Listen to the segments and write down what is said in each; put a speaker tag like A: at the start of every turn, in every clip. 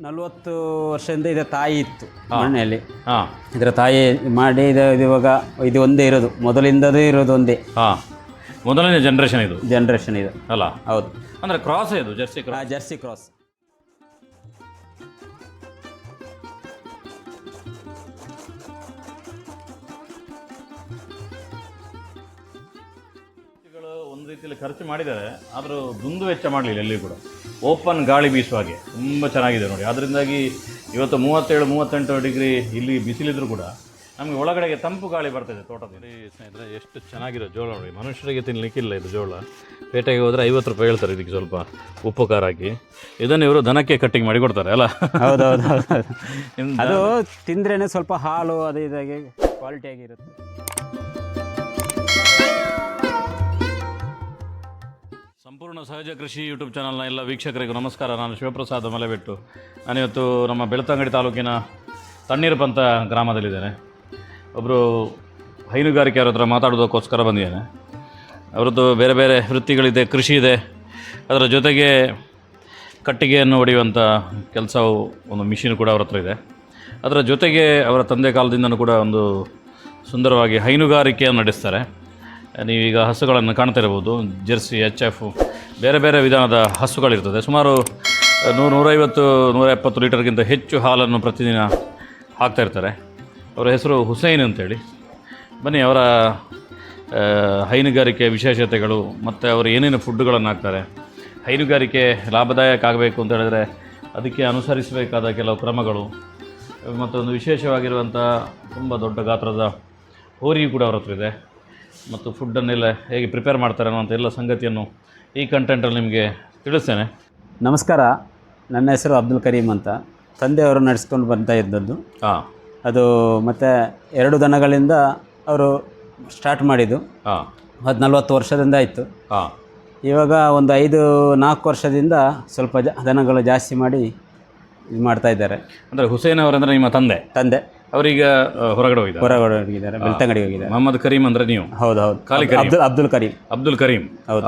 A: 40 ವರ್ಷದಿಂದ ಇದು ತಾಯಿ ಇತ್ತು ಮನೆಯಲ್ಲಿ.
B: ಹಾಂ,
A: ಇದರ ತಾಯಿ ಮಾಡಿ ಇದು ಇವಾಗ ಇದು ಒಂದೇ ಇರೋದು, ಮೊದಲಿಂದಲೂ ಇರೋದು ಒಂದೇ
B: ಹಾಂ. ಮೊದಲನೇ ಜನ್ರೇಷನ್ ಇದು
A: ಜನ್ರೇಷನ್ ಇದು.
B: ಅಲ್ಲ?
A: ಹೌದು,
B: ಅಂದರೆ ಕ್ರಾಸ್ ಇದು, ಜರ್ಸಿ ಕ್ರಾಸ್.
A: Jersey cross.
B: ಒಂದು ರೀತಿಯಲ್ಲಿ ಖರ್ಚು ಮಾಡಿದ್ದಾರೆ, ಆದರೂ ದುಂದು ವೆಚ್ಚ ಮಾಡಲಿಲ್ಲ ಎಲ್ಲಿ ಕೂಡ. ಓಪನ್ ಗಾಳಿ ಬೀಸುವ ಹಾಗೆ ತುಂಬ ಚೆನ್ನಾಗಿದೆ ನೋಡಿ. ಅದರಿಂದಾಗಿ ಇವತ್ತು 37-38 ಡಿಗ್ರಿ ಇಲ್ಲಿ ಬಿಸಿಲಿದ್ರು ಕೂಡ ನಮಗೆ ಒಳಗಡೆಗೆ ತಂಪು ಗಾಳಿ ಬರ್ತದೆ ತೋಟದಲ್ಲಿ. ಸ್ನೇಹಿತರೆ, ಎಷ್ಟು ಚೆನ್ನಾಗಿರೋ ಜೋಳ ನೋಡಿ. ಮನುಷ್ಯರಿಗೆ ತಿನ್ನಲಿಕ್ಕಿಲ್ಲ ಇದು ಜೋಳ. ಪೇಟೆಗೆ ಹೋದರೆ 50 ರೂಪಾಯಿ ಹೇಳ್ತಾರೆ ಇದಕ್ಕೆ ಸ್ವಲ್ಪ ಉಪ್ಪು ಖಾರ ಹಾಕಿ. ಇದನ್ನು ಇವರು ದನಕ್ಕೆ ಕಟ್ಟಿಂಗ್ ಮಾಡಿ ಕೊಡ್ತಾರೆ ಅಲ್ಲ?
A: ಹೌದೌದು ಹೌದು. ಅದು ತಿಂದ್ರೇ ಸ್ವಲ್ಪ ಹಾಲು ಅದು ಇದಾಗಿ ಕ್ವಾಲಿಟಿಯಾಗಿರುತ್ತೆ.
B: ಸಂಪೂರ್ಣ ಸಹಜ ಕೃಷಿ ಯೂಟ್ಯೂಬ್ ಚಾನಲ್ನ ಎಲ್ಲ ವೀಕ್ಷಕರಿಗೂ ನಮಸ್ಕಾರ. ನಾನು ಶಿವಪ್ರಸಾದ್ ಮಲೆಬೆಟ್ಟು. ನಾನಿವತ್ತು ನಮ್ಮ ಬೆಳ್ತಂಗಡಿ ತಾಲೂಕಿನ ತಣ್ಣೀರುಪಂತ ಗ್ರಾಮದಲ್ಲಿದ್ದೇನೆ. ಒಬ್ಬರು ಹೈನುಗಾರಿಕೆಯವ್ರ ಹತ್ರ ಮಾತಾಡೋದಕ್ಕೋಸ್ಕರ ಬಂದಿದ್ದೇನೆ. ಅವರದ್ದು ಬೇರೆ ಬೇರೆ ವೃತ್ತಿಗಳಿದೆ, ಕೃಷಿ ಇದೆ, ಅದರ ಜೊತೆಗೆ ಕಟ್ಟಿಗೆಯನ್ನು ಹೊಡೆಯುವಂಥ ಕೆಲಸವು ಒಂದು ಮಿಷಿನ್ ಕೂಡ ಅವ್ರ ಹತ್ರ ಇದೆ. ಅದರ ಜೊತೆಗೆ ಅವರ ತಂದೆ ಕಾಲದಿಂದನೂ ಕೂಡ ಒಂದು ಸುಂದರವಾಗಿ ಹೈನುಗಾರಿಕೆಯನ್ನು ನಡೆಸ್ತಾರೆ. ನೀವೀಗ ಹಸುಗಳನ್ನು ಕಾಣ್ತಾ ಇರ್ಬೋದು, ಜೆರ್ಸಿ, HF, ಬೇರೆ ಬೇರೆ ವಿಧಾನದ ಹಸುಗಳಿರ್ತದೆ. ಸುಮಾರು 100-150-170 ಲೀಟರ್ಗಿಂತ ಹೆಚ್ಚು ಹಾಲನ್ನು ಪ್ರತಿದಿನ ಹಾಕ್ತಾಯಿರ್ತಾರೆ. ಅವರ ಹೆಸರು ಹುಸೈನ್ ಅಂತೇಳಿ. ಬನ್ನಿ, ಅವರ ಹೈನುಗಾರಿಕೆ ವಿಶೇಷತೆಗಳು ಮತ್ತು ಅವರು ಏನೇನು ಫುಡ್ಡುಗಳನ್ನು ಹಾಕ್ತಾರೆ, ಹೈನುಗಾರಿಕೆ ಲಾಭದಾಯಕ ಆಗಬೇಕು ಅಂತ ಹೇಳಿದ್ರೆ ಅದಕ್ಕೆ ಅನುಸರಿಸಬೇಕಾದ ಕೆಲವು ಕ್ರಮಗಳು, ಮತ್ತೊಂದು ವಿಶೇಷವಾಗಿರುವಂಥ ತುಂಬ ದೊಡ್ಡ ಗಾತ್ರದ ಹೋರಿಯು ಕೂಡ ಅವ್ರ ಹತ್ರ ಇದೆ, ಮತ್ತು ಫುಡ್ಡನ್ನೆಲ್ಲ ಹೇಗೆ ಪ್ರಿಪೇರ್ ಮಾಡ್ತಾರೆ ಅನ್ನೋಂಥ ಎಲ್ಲ ಸಂಗತಿಯನ್ನು ಈ ಕಂಟೆಂಟಲ್ಲಿ ನಿಮಗೆ ತಿಳಿಸ್ತೇನೆ.
A: ನಮಸ್ಕಾರ, ನನ್ನ ಹೆಸರು ಅಬ್ದುಲ್ ಕರೀಮ್ ಅಂತ. ತಂದೆಯವರು ನಡೆಸ್ಕೊಂಡು ಬರ್ತಾ ಇದ್ದದ್ದು.
B: ಹಾಂ,
A: ಅದು ಮತ್ತು 2 ದನಗಳಿಂದ ಅವರು ಸ್ಟಾರ್ಟ್ ಮಾಡಿದ್ದು.
B: ಹಾಂ,
A: 40 ವರ್ಷದಿಂದ ಆಯಿತು.
B: ಹಾಂ.
A: ಇವಾಗ ಒಂದು 5-4 ವರ್ಷದಿಂದ ಸ್ವಲ್ಪ ದನಗಳು ಜಾಸ್ತಿ ಮಾಡಿ ಇದು ಮಾಡ್ತಾಯಿದ್ದಾರೆ.
B: ಅಂದರೆ ಹುಸೇನ್ ಅವರಂದರೆ ನಿಮ್ಮ ತಂದೆ? ಅವರೀಗ ಹೊರಗಡೆ
A: ಹೋಗಿದ್ದಾರೆ, ಬೆಳ್ತಂಗಡಿ ಹೋಗಿದ್ದಾರೆ.
B: ಮೊಹಮ್ಮದ್ ಕರೀಮ್ ಅಂದರೆ ನೀವು?
A: ಹೌದು ಹೌದು, ಅಬ್ದುಲ್ ಕರೀಮ್. ಹೌದು.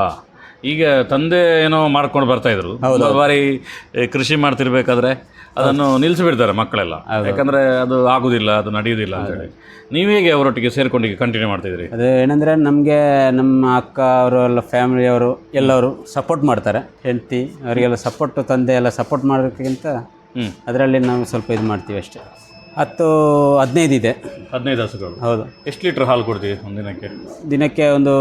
B: ಈಗ ತಂದೆ ಏನೋ ಮಾಡ್ಕೊಂಡು ಬರ್ತಾಯಿದ್ರು. ಬಾರಿ ಕೃಷಿ ಮಾಡ್ತಿರ್ಬೇಕಾದ್ರೆ ಅದನ್ನು ನಿಲ್ಲಿಸಿಬಿಡ್ತಾರೆ ಮಕ್ಕಳೆಲ್ಲ, ಯಾಕಂದರೆ ಅದು ಆಗೋದಿಲ್ಲ, ಅದು ನಡೆಯೋದಿಲ್ಲ ಅಂತೇಳಿ. ನೀವು ಹೇಗೆ ಅವರೊಟ್ಟಿಗೆ ಸೇರ್ಕೊಂಡು ಕಂಟಿನ್ಯೂ ಮಾಡ್ತಿದ್ರಿ?
A: ಅದು ಏನಂದರೆ ನಮಗೆ ನಮ್ಮ ಅಕ್ಕ ಅವರು ಎಲ್ಲ ಫ್ಯಾಮಿಲಿಯವರು ಎಲ್ಲರೂ ಸಪೋರ್ಟ್ ಮಾಡ್ತಾರೆ. ಹೆಂಡತಿ ಅವರಿಗೆಲ್ಲ ಸಪೋರ್ಟ್, ತಂದೆ ಎಲ್ಲ ಸಪೋರ್ಟ್ ಮಾಡೋದಕ್ಕಿಂತ ಅದರಲ್ಲಿ ನಾವು ಸ್ವಲ್ಪ ಇದು ಮಾಡ್ತೀವಿ ಅಷ್ಟೇ. 10-15 ಇದೆ.
B: 15 ಹಸುಗಳು? ಹೌದು. ಎಷ್ಟು ಲೀಟ್ರ್ ಹಾಲು ಕೊಡ್ತೀವಿ ಒಂದು
A: ದಿನಕ್ಕೆ? ಒಂದು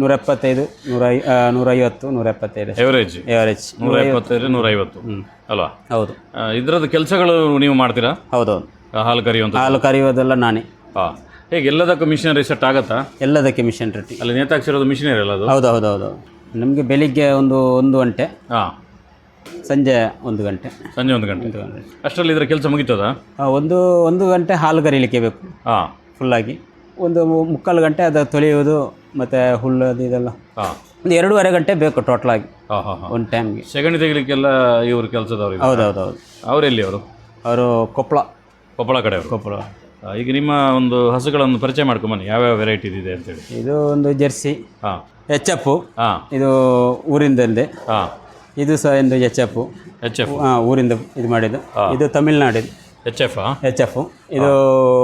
A: 175, 150, 175 ಎವರೇಜ್
B: 175-150 ಅಲ್ವಾ?
A: ಹೌದು.
B: ಇದರದ್ದು ಕೆಲಸಗಳು ನೀವು ಮಾಡ್ತೀರಾ?
A: ಹೌದೌದು.
B: ಹಾಲು
A: ಕರೆಯುವುದೆಲ್ಲ ನಾನೇ.
B: ಹಾಂ. ಹೇಗೆ ಎಲ್ಲದಕ್ಕೂ ಮಿಷನರಿ ಸೆಟ್ ಆಗುತ್ತಾ?
A: ಎಲ್ಲದಕ್ಕೆ ಮಿಷನ್ ರೆಡಿ.
B: ಅಲ್ಲಿ ನೇತಾಕ್ಸಿರೋದು ಮಿಷನರಿ ಅಲ್ಲ ಅದು?
A: ಹೌದು. ನಮಗೆ ಬೆಳಿಗ್ಗೆ ಒಂದು ಗಂಟೆ,
B: ಹಾಂ,
A: ಸಂಜೆ 1 ಗಂಟೆ.
B: ಸಂಜೆ 1 ಗಂಟೆ. ಅಷ್ಟರಲ್ಲಿ ಇದರ ಕೆಲಸ ಮುಗಿತದ?
A: ಒಂದು ಗಂಟೆ ಹಾಲು ಕರೀಲಿಕ್ಕೆ ಬೇಕು.
B: ಹಾಂ,
A: ಫುಲ್ಲಾಗಿ. ಒಂದು 3/4 ಗಂಟೆ ಅದು ತೊಳೆಯುವುದು ಮತ್ತು ಹುಲ್ಲು ಅದು ಇದೆಲ್ಲ.
B: ಹಾಂ,
A: ಒಂದು 2.5 ಗಂಟೆ ಬೇಕು ಟೋಟಲಾಗಿ ಒಂದು ಟೈಮ್ಗೆ.
B: ಸೆಗಣಿ ತೆಗಿಲಿಕ್ಕೆಲ್ಲ ಇವ್ರ ಕೆಲಸದವ್ರು?
A: ಹೌದು.
B: ಅವರೆಲ್ಲಿ ಅವರು? ಕೊಪ್ಪಳ ಕಡೆಯವರು.
A: ಕೊಪ್ಪಳ.
B: ಈಗ ನಿಮ್ಮ ಒಂದು ಹಸುಗಳನ್ನು ಪರಿಚಯ ಮಾಡ್ಕೊಂಬನ್ನಿ, ಯಾವ್ಯಾವ ವೆರೈಟಿ ಇದೆ ಅಂತೇಳಿ.
A: ಇದು ಒಂದು ಜೆರ್ಸಿ.
B: ಹಾಂ.
A: HF.
B: ಹಾಂ.
A: ಇದು ಊರಿಂದಲ್ಲದೆ.
B: ಹಾಂ.
A: ಇದು ಸಹ ಒಂದು HF. ಹಾಂ, ಊರಿಂದ ಇದು ಮಾಡಿದ್ದು. ಇದು ತಮಿಳ್ನಾಡಿದ್ದು
B: HF.
A: ಇದು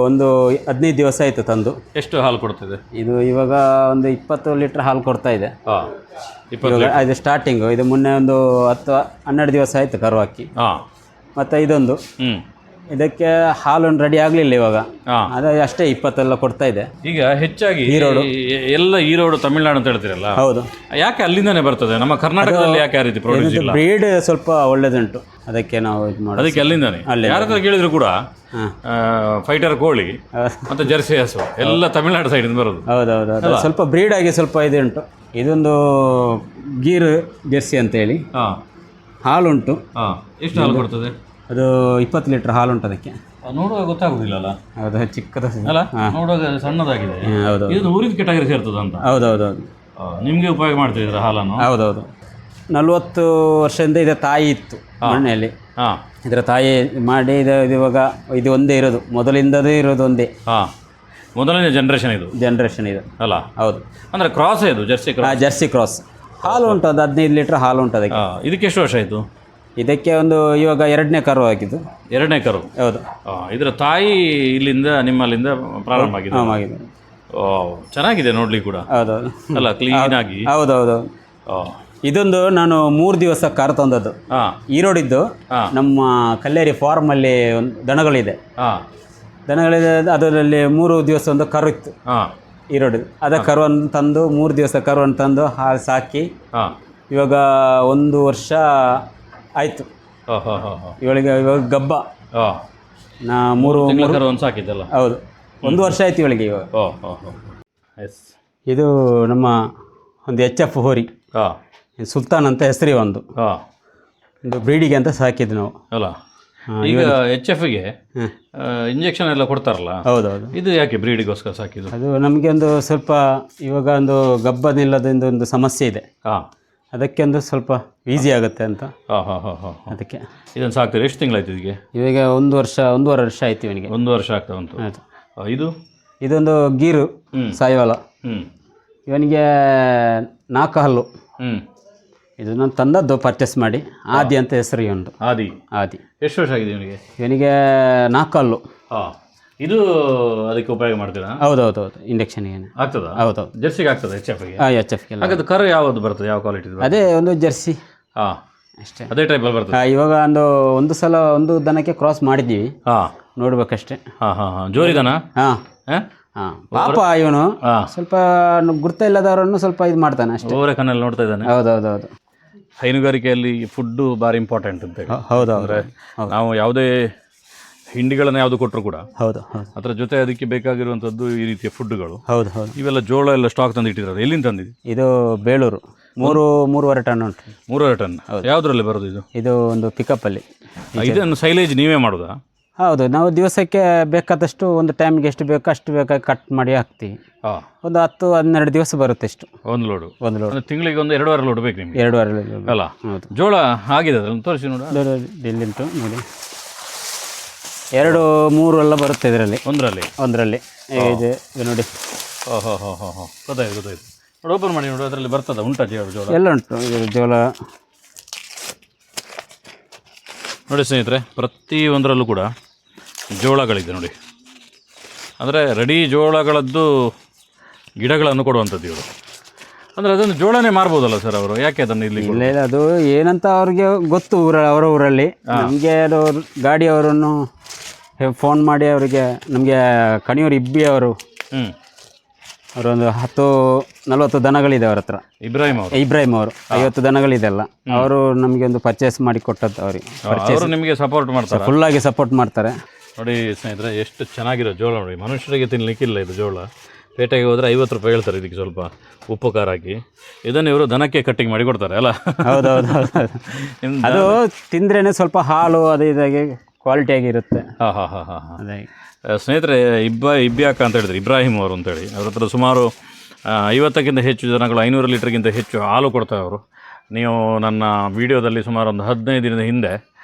A: ಒಂದು 15 ದಿವಸ ಆಯಿತು ತಂದು.
B: ಎಷ್ಟು ಹಾಲು ಕೊಡ್ತಿದೆ
A: ಇದು? ಇವಾಗ ಒಂದು 20 ಲೀಟ್ರ್ ಹಾಲು ಕೊಡ್ತಾ ಇದೆ.
B: ಹಾಂ,
A: ಇದು ಸ್ಟಾರ್ಟಿಂಗು. ಇದು ಮೊನ್ನೆ ಒಂದು 10-12 ದಿವಸ ಆಯಿತು ಕರು ಹಾಕಿ.
B: ಹಾಂ.
A: ಮತ್ತು ಇದೊಂದು ಇದಕ್ಕೆ ಹಾಲು ರೆಡಿ ಆಗಲಿಲ್ಲ ಇವಾಗ. ಅದು ಅಷ್ಟೇ 20 ಕೊಡ್ತಾ ಇದೆ.
B: ಈಗ ಹೆಚ್ಚಾಗಿ ಈರೋಡು ತಮಿಳ್ನಾಡು ಅಂತ ಹೇಳ್ತೀರಲ್ಲ?
A: ಹೌದು.
B: ಯಾಕೆ ಅಲ್ಲಿಂದಾನೆ ಬರ್ತದೆ? ನಮ್ಮ ಕರ್ನಾಟಕದಲ್ಲಿ ಯಾಕೆ ಆ ರೀತಿ ಪ್ರೊಡ್ಯೂಸ್ ಇಲ್ಲ?
A: ಬ್ರೀಡ್ ಸ್ವಲ್ಪ ಒಳ್ಳೇದುಂಟು, ಅದಕ್ಕೆ ನಾವು ಇದು ಮಾಡೋದು.
B: ಅದಕ್ಕೆ ಅಲ್ಲಿಂದಾನೆ. ಯಾರ ಹತ್ರ ಕೇಳಿದ್ರು ಕೂಡ ಫೈಟರ್ ಕೋಳಿ ಮತ್ತು ಜರ್ಸಿ ಹಸು ಎಲ್ಲ ತಮಿಳ್ನಾಡು ಸೈಡಿಂದ ಬರೋದು.
A: ಹೌದೌದು. ಸ್ವಲ್ಪ ಬ್ರೀಡ್ ಆಗಿ ಸ್ವಲ್ಪ ಇದು ಉಂಟು. ಇದೊಂದು ಗೀರ್ ಜೆರ್ಸಿ ಅಂತೇಳಿ. ಹಾಲುಂಟು.
B: ಎಷ್ಟು ಹಾಲು ಕೊಡ್ತದೆ
A: ಅದು? 20 ಲೀಟ್ರ್ ಹಾಲು ಉಂಟು ಅದಕ್ಕೆ.
B: ನೋಡುವಾಗ ಗೊತ್ತಾಗುದಿಲ್ಲ.
A: ಹೌದು, ಚಿಕ್ಕದ
B: ಅಲ್ಲ, ನೋಡುವಾಗ ಸಣ್ಣದಾಗಿದೆ.
A: ಹೌದು.
B: ಇದು ಊರಿನ ಕೆಟಗರಿ ಸೇರ್ತದ ಅಂತ?
A: ಹೌದೌದು.
B: ನಿಮಗೆ ಉಪಯೋಗ ಮಾಡ್ತಿದ್ದೀರಾ ಹಾಲನ್ನು?
A: ಹೌದೌದು. 40 ವರ್ಷದಿಂದ ಇದು ತಾಯಿ ಇತ್ತು ಮನೆಯಲ್ಲಿ.
B: ಹಾಂ.
A: ಇದರ ತಾಯಿ ಮಾಡಿ ಇವಾಗ ಇದು ಒಂದೇ ಇರೋದು, ಮೊದಲಿಂದಲೂ ಇರೋದು ಒಂದೇ.
B: ಹಾಂ, ಮೊದಲನೇ ಜನ್ರೇಷನ್ ಇದು ಅಲ್ಲ?
A: ಹೌದು.
B: ಅಂದರೆ ಕ್ರಾಸ್ ಇದು, ಜರ್ಸಿ ಕ್ರಾಸ್.
A: Jersey cross. ಹಾಲು ಉಂಟು, ಅದು 15 ಲೀಟ್ರ್ ಹಾಲು ಉಂಟು ಅದಕ್ಕೆ.
B: ಇದಕ್ಕೆ ಎಷ್ಟು ವರ್ಷ ಆಯಿತು?
A: ಇದಕ್ಕೆ ಒಂದು ಇವಾಗ 2ನೇ ಕರು ಆಗಿದ್ದು.
B: 2ನೇ ಕರು.
A: ಹೌದು.
B: ಇದರ ತಾಯಿ ಇಲ್ಲಿಂದ ನಿಮ್ಮಲ್ಲಿಂದ ಪ್ರಾರಂಭ ಆಗಿದೆ.
A: ಆಗಿದೆ.
B: ಚೆನ್ನಾಗಿದೆ ನೋಡ್ಲಿಕ್ಕೆ ಕೂಡ.
A: ಹೌದೌದು.
B: ಅಲ್ಲ, ಕ್ಲೀನ್ ಆಗಿ.
A: ಹೌದೌದು. ಇದೊಂದು ನಾನು 3 ದಿವಸ ಕಾರು ತಂದದ್ದು. ಈರೋಡಿದ್ದು ನಮ್ಮ ಕಲ್ಲೇರಿ ಫಾರ್ಮಲ್ಲಿ ಒಂದು ದನಗಳಿದೆ. ದನಗಳಿದೆ, ಅದರಲ್ಲಿ 3 ದಿವಸ ಒಂದು ಕರು ಇತ್ತು ಈರೋಡಿದ್ದು. ಅದ ಕರುವನ್ನು ತಂದು 3 ದಿವಸ ಕರುವನ್ನು ತಂದು ಹಾಲು ಸಾಕಿ ಇವಾಗ 1 ವರ್ಷ ಆಯಿತು. ಇವಾಗ ಗಬ್ಬ ನಾ 3
B: ಕರುವನ್ನು ಸಾಕಿದ್ದಲ್ಲ.
A: ಹೌದು, 1 ವರ್ಷ ಆಯ್ತು ಇವಳಿಗೆ ಇವಾಗ. ಇದು ನಮ್ಮ ಒಂದು HF ಹೋರಿ, ಸುಲ್ತಾನ್ ಅಂತ ಹೆಸರಿ ಒಂದು ಬ್ರೀಡಿಗೆ ಅಂತ ಸಾಕಿದ್ದು ನಾವು.
B: ಅಲ್ಲ, ಈಗ HFಗೆ ಇಂಜೆಕ್ಷನ್ ಎಲ್ಲ ಕೊಡ್ತಾರಲ್ಲ. ಹೌದೌದು. ಇದು ಯಾಕೆ ಬ್ರೀಡಿಗೋಸ್ಕರ ಸಾಕಿದ್ದು?
A: ಅದು ನಮಗೆ ಒಂದು ಸ್ವಲ್ಪ ಇವಾಗ ಒಂದು ಗಬ್ಬನಿಲ್ಲದಿಂದ ಒಂದು ಸಮಸ್ಯೆ ಇದೆ. ಅದಕ್ಕೆ ಒಂದು ಸ್ವಲ್ಪ ಈಸಿ ಆಗುತ್ತೆ ಅಂತ. ಅದಕ್ಕೆ
B: ಇದನ್ನು ಸಾಕ್ತೀರಿ. ಎಷ್ಟು ತಿಂಗಳಾಯ್ತು ಇದಕ್ಕೆ?
A: ಇವಾಗ 1 ವರ್ಷ 1.5 ವರ್ಷ ಆಯ್ತು ಇವನಿಗೆ.
B: 1 ವರ್ಷ ಆಗ್ತಾ ಉಂಟು.
A: ಇದೊಂದು ಗೀರು ಸಾಯಿವಾಲ. ಇವನಿಗೆ 4 ಹಲ್ಲು. ಇದು ನಾನು ತಂದದ್ದು ಪರ್ಚೇಸ್ ಮಾಡಿ. ಆದಿ ಅಂತ ಹೆಸರು ಇವನು.
B: ಆದಿ. ಎಷ್ಟು ವರ್ಷ ಆಗಿದೆ ಇವನಿಗೆ? ಇವನಿಗೆ
A: 4 ಹಲ್ಲು.
B: ಇದು ಅದಕ್ಕೆ ಉಪಯೋಗ ಮಾಡ್ತೀರಾ?
A: ಹೌದೌದು. ಇಂಜೆಕ್ಷನ್ಗೆ
B: ಆಗ್ತದ?
A: ಹೌದೌದು.
B: ಜರ್ಸಿಗೆ ಆಗ್ತದೆ? HFಗೆ?
A: HFಗೆ.
B: ಹಾಗಾದ್ರೆ ಕರು ಯಾವುದು ಬರ್ತದೆ? ಯಾವ ಕ್ವಾಲಿಟಿ?
A: ಅದೇ ಒಂದು ಜರ್ಸಿ ಅಷ್ಟೇ.
B: ಅದೇ ಟೈಪಲ್ಲಿ ಬರ್ತದೆ.
A: ಇವಾಗ ಒಂದು ಸಲ ಒಂದು ದನಕ್ಕೆ ಕ್ರಾಸ್ ಮಾಡಿದ್ದೀವಿ, ನೋಡ್ಬೇಕಷ್ಟೇ.
B: ಜೋರಿದನ?
A: ಪಾಪ ಇವನು ಸ್ವಲ್ಪ ಗುರ್ತ ಇಲ್ಲದವರನ್ನು ಸ್ವಲ್ಪ ಇದು ಮಾಡ್ತಾನೆ ಅಷ್ಟೇ.
B: ಓವರ ಕಣ್ಣಲ್ಲಿ ನೋಡ್ತಾ ಇದ್ದಾನೆ.
A: ಹೌದೌದು.
B: ಹೈನುಗಾರಿಕೆಯಲ್ಲಿ ಫುಡ್ಡು ಭಾರಿ ಇಂಪಾರ್ಟೆಂಟ್ ಅಂತ ಹೇಳಿ.
A: ಹೌದೌದು.
B: ನಾವು ಯಾವುದೇ ಹಿಂಡಿಗಳನ್ನು ಯಾವುದು ಕೊಟ್ಟರು ಕೂಡ
A: ಹೌದು
B: ಅದರ ಜೊತೆ ಅದಕ್ಕೆ ಬೇಕಾಗಿರುವಂಥದ್ದು ಈ ರೀತಿಯ ಫುಡ್ಡುಗಳು.
A: ಹೌದು.
B: ಇವೆಲ್ಲ ಜೋಳ ಎಲ್ಲ ಸ್ಟಾಕ್ ತಂದು ಇಟ್ಟಿದ್ದಾರೆ. ಎಲ್ಲಿಂದ ತಂದಿದ್ದು?
A: ಇದು ಬೇಳೂರು. 3.5 ಟನ್ ಉಂಟು.
B: 3.5 ಟನ್. ಯಾವುದರಲ್ಲಿ ಬರೋದು ಇದು?
A: ಇದು ಒಂದು ಪಿಕಪ್ಪಲ್ಲಿ.
B: ಇದನ್ನು ಸೈಲೇಜ್ ನೀವೇ ಮಾಡೋದಾ?
A: ಹೌದು, ನಾವು ದಿವಸಕ್ಕೆ ಬೇಕಾದಷ್ಟು ಒಂದು ಟೈಮ್ಗೆ ಎಷ್ಟು ಬೇಕೋ ಅಷ್ಟು ಬೇಕಾಗಿ ಕಟ್ ಮಾಡಿ ಹಾಕ್ತೀವಿ. ಒಂದು 10-12 ದಿವಸ ಬರುತ್ತೆ ಇಷ್ಟು. ಒಂದು ಲೋಡು ತಿಂಗಳಿಗೆ ಒಂದು 2.5 ಲೋಡ್ ಬೇಕು ನಿಮಗೆ? 2.5 ಲೋಡ್ ಅಲ್ಲ. ಹೌದು. ಜೋಳ ಆಗಿದೆ ತೋರಿಸಿ ನೋಡ. ಇಲ್ಲಿಂಟು ನೋಡಿ, 2-3 ಎಲ್ಲ ಬರುತ್ತೆ ಇದರಲ್ಲಿ. ಒಂದರಲ್ಲಿ ಇದೆ ನೋಡಿ.
B: ಗೊತ್ತಾಯ್ತು. ನೋಡಿ, ಓಪನ್ ಮಾಡಿ ನೋಡಿ. ಅದರಲ್ಲಿ ಬರ್ತದ? ಉಂಟಾ ಜೋಳ?
A: ಎಲ್ಲ ಉಂಟು ಜೋಳ.
B: ನೋಡಿ ಸ್ನೇಹಿತರೆ, ಪ್ರತಿ ಒಂದರಲ್ಲೂ ಕೂಡ ಜೋಳಗಳಿದೆ ನೋಡಿ. ಅಂದರೆ ರೆಡಿ ಜೋಳಗಳದ್ದು ಗಿಡಗಳನ್ನು ಕೊಡುವಂಥದ್ದು ಇವರು. ಅಂದರೆ ಅದನ್ನು ಜೋಳನೇ ಮಾರ್ಬೋದಲ್ಲ ಸರ್ ಅವರು? ಯಾಕೆ ಅದನ್ನು ಇಲ್ಲಿ?
A: ಇಲ್ಲ, ಅದು ಏನಂತ ಅವ್ರಿಗೆ ಗೊತ್ತು. ಅವರ ಊರಲ್ಲಿ ನಮಗೆ ಅದು ಗಾಡಿಯವರನ್ನು ಫೋನ್ ಮಾಡಿ ಅವರಿಗೆ, ನಮಗೆ ಕಣಿಯೂರು ಇಬ್ಬಿ ಅವರು ಅವರೊಂದು 10-40 ದನಗಳಿದೆ ಅವ್ರ ಹತ್ರ. ಇಬ್ರಾಹಿಂ ಅವರು 50 ದನಗಳಿದೆ ಅಲ್ಲ, ಅವರು ನಮಗೆ ಒಂದು ಪರ್ಚೇಸ್ ಮಾಡಿ ಕೊಟ್ಟದ್ದು. ಅವ್ರಿಗೆ
B: ನಿಮಗೆ ಸಪೋರ್ಟ್ ಮಾಡ್ತಾರೆ,
A: ಫುಲ್ಲಾಗಿ ಸಪೋರ್ಟ್ ಮಾಡ್ತಾರೆ.
B: ನೋಡಿ ಸ್ನೇಹಿತರೆ, ಎಷ್ಟು ಚೆನ್ನಾಗಿರೋ ಜೋಳ ನೋಡಿ. ಮನುಷ್ಯರಿಗೆ ತಿನ್ನಲಿಕ್ಕಿಲ್ಲ ಇದು ಜೋಳ. ಪೇಟೆಗೆ ಹೋದರೆ 50 ರೂಪಾಯಿ ಹೇಳ್ತಾರೆ ಇದಕ್ಕೆ ಸ್ವಲ್ಪ ಉಪ್ಪು ಖಾರ ಹಾಕಿ. ಇದನ್ನು ಇವರು ದನಕ್ಕೆ ಕಟ್ಟಿಂಗ್ ಮಾಡಿ ಕೊಡ್ತಾರೆ ಅಲ್ಲ?
A: ಹೌದೌದು. ಅದು ತಿಂದ್ರೇ ಸ್ವಲ್ಪ ಹಾಲು ಅದು ಇದಾಗಿ ಕ್ವಾಲಿಟಿಯಾಗಿರುತ್ತೆ.
B: ಅದೇ ಸ್ನೇಹಿತರೆ, ಇಬ್ಬ್ಯಾಕ ಅಂತ ಹೇಳಿದ್ರೆ ಇಬ್ರಾಹಿಂ ಅವರು ಅಂತೇಳಿ, ಅವ್ರ ಹತ್ರ ಸುಮಾರು 50ಕ್ಕಿಂತ ಹೆಚ್ಚು ಜನಗಳು 500 ಲೀಟ್ರ್ಗಿಂತ ಹೆಚ್ಚು ಹಾಲು ಕೊಡ್ತಾರೆ ಅವರು. ನೀವು ನನ್ನ ವೀಡಿಯೋದಲ್ಲಿ ಸುಮಾರು ಒಂದು 15 ದಿನದ ಹಿಂದೆ